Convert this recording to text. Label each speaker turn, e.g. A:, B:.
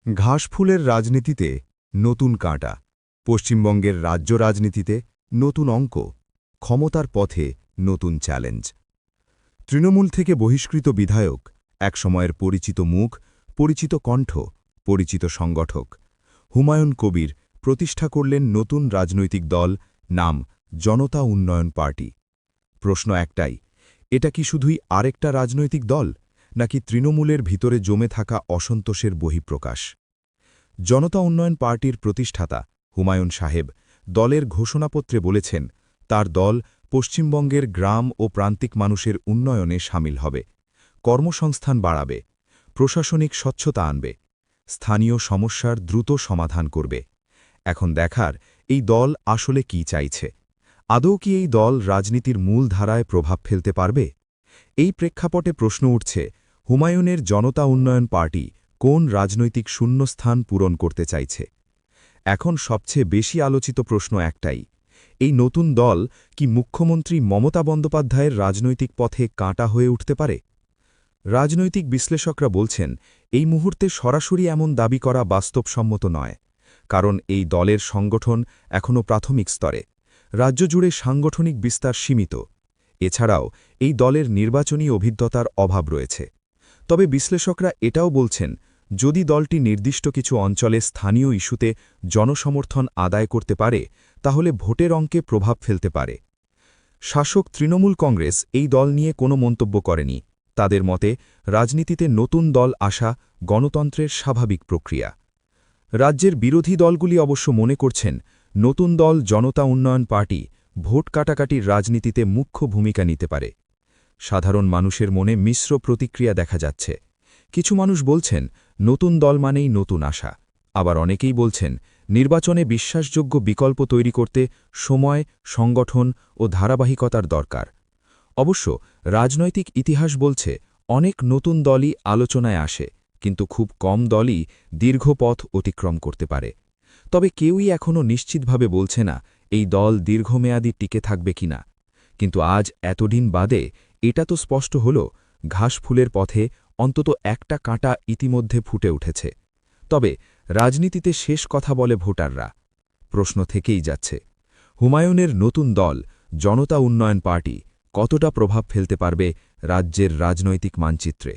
A: ঘাসফুলের রাজনীতিতে নতুন কাঁটা, পশ্চিমবঙ্গের রাজ্য রাজনীতিতে নতুন অঙ্ক, ক্ষমতার পথে নতুন চ্যালেঞ্জ। তৃণমূল থেকে বহিষ্কৃত বিধায়ক, একসময়ের পরিচিত মুখ, পরিচিত কণ্ঠ, পরিচিত সংগঠক হুমায়ুন কবির প্রতিষ্ঠা করলেন নতুন রাজনৈতিক দল, নাম জনতা উন্নয়ন পার্টি। প্রশ্ন একটাই, এটা কি শুধুই আরেকটা রাজনৈতিক দল, নাকি তৃণমূলের ভিতরে জমে থাকা অসন্তোষের বহিঃপ্রকাশ? জনতা উন্নয়ন পার্টির প্রতিষ্ঠাতা হুমায়ুন সাহেব দলের ঘোষণাপত্রে বলেছেন, তার দল পশ্চিমবঙ্গের গ্রাম ও প্রান্তিক মানুষের উন্নয়নে সামিল হবে, কর্মসংস্থান বাড়াবে, প্রশাসনিক স্বচ্ছতা আনবে, স্থানীয় সমস্যার দ্রুত সমাধান করবে। এখন দেখার, এই দল আসলে কি চাইছে। আদৌ কি এই দল রাজনীতির মূল ধারায় প্রভাব ফেলতে পারবে? এই প্রেক্ষাপটে প্রশ্ন উঠছে, হুমায়ুনের জনতা উন্নয়ন পার্টি কোন রাজনৈতিক শূন্যস্থান পূরণ করতে চাইছে? এখন সবচেয়ে বেশি আলোচিত প্রশ্ন একটাই, এই নতুন দল কি মুখ্যমন্ত্রী মমতা বন্দ্যোপাধ্যায়ের রাজনৈতিক পথে কাঁটা হয়ে উঠতে পারে? রাজনৈতিক বিশ্লেষকরা বলছেন, এই মুহূর্তে সরাসরি এমন দাবি করা বাস্তবসম্মত নয়, কারণ এই দলের সংগঠন এখনও প্রাথমিক স্তরে, রাজ্য জুড়ে সাংগঠনিক বিস্তার সীমিত। এছাড়াও এই দলের নির্বাচনী অভিজ্ঞতার অভাব রয়েছে। তবে বিশ্লেষকরা এটাও বলছেন, যদি দলটি নির্দিষ্ট কিছু অঞ্চলে স্থানীয় ইস্যুতে জনসমর্থন আদায় করতে পারে, তাহলে ভোটের অঙ্কে প্রভাব ফেলতে পারে। শাসক তৃণমূল কংগ্রেস এই দল নিয়ে কোনো মন্তব্য করেনি। তাদের মতে, রাজনীতিতে নতুন দল আসা গণতন্ত্রের স্বাভাবিক প্রক্রিয়া। রাজ্যের বিরোধী দলগুলি অবশ্য মনে করছেন, নতুন দল জনতা উন্নয়ন পার্টি ভোট কাটাকাটির রাজনীতিতে মুখ্য ভূমিকা নিতে পারে। সাধারণ মানুষের মনে মিশ্র প্রতিক্রিয়া দেখা যাচ্ছে। কিছু মানুষ বলছেন, নতুন দল মানেই নতুন আশা, আবার অনেকেই বলছেন, নির্বাচনে বিশ্বাসযোগ্য বিকল্প তৈরি করতে সময়, সংগঠন ও ধারাবাহিকতার দরকার। অবশ্য রাজনৈতিক ইতিহাস বলছে, অনেক নতুন দলই আলোচনায় আসে, কিন্তু খুব কম দলই দীর্ঘ পথ অতিক্রম করতে পারে। তবে কেউই এখনও নিশ্চিতভাবে বলছে না এই দল দীর্ঘমেয়াদী টিকে থাকবে কিনা। কিন্তু আজ এতদিন বাদে এটা তো স্পষ্ট হল, ঘাসফুলের পথে অন্তত একটা কাঁটা ইতিমধ্যে ফুটে উঠেছে। তবে রাজনীতিতে শেষ কথা বলে ভোটাররা। প্রশ্ন থেকেই যাচ্ছে, হুমায়ুনের নতুন দল জনতা উন্নয়ন পার্টি কতটা প্রভাব ফেলতে পারবে রাজ্যের রাজনৈতিক মানচিত্রে?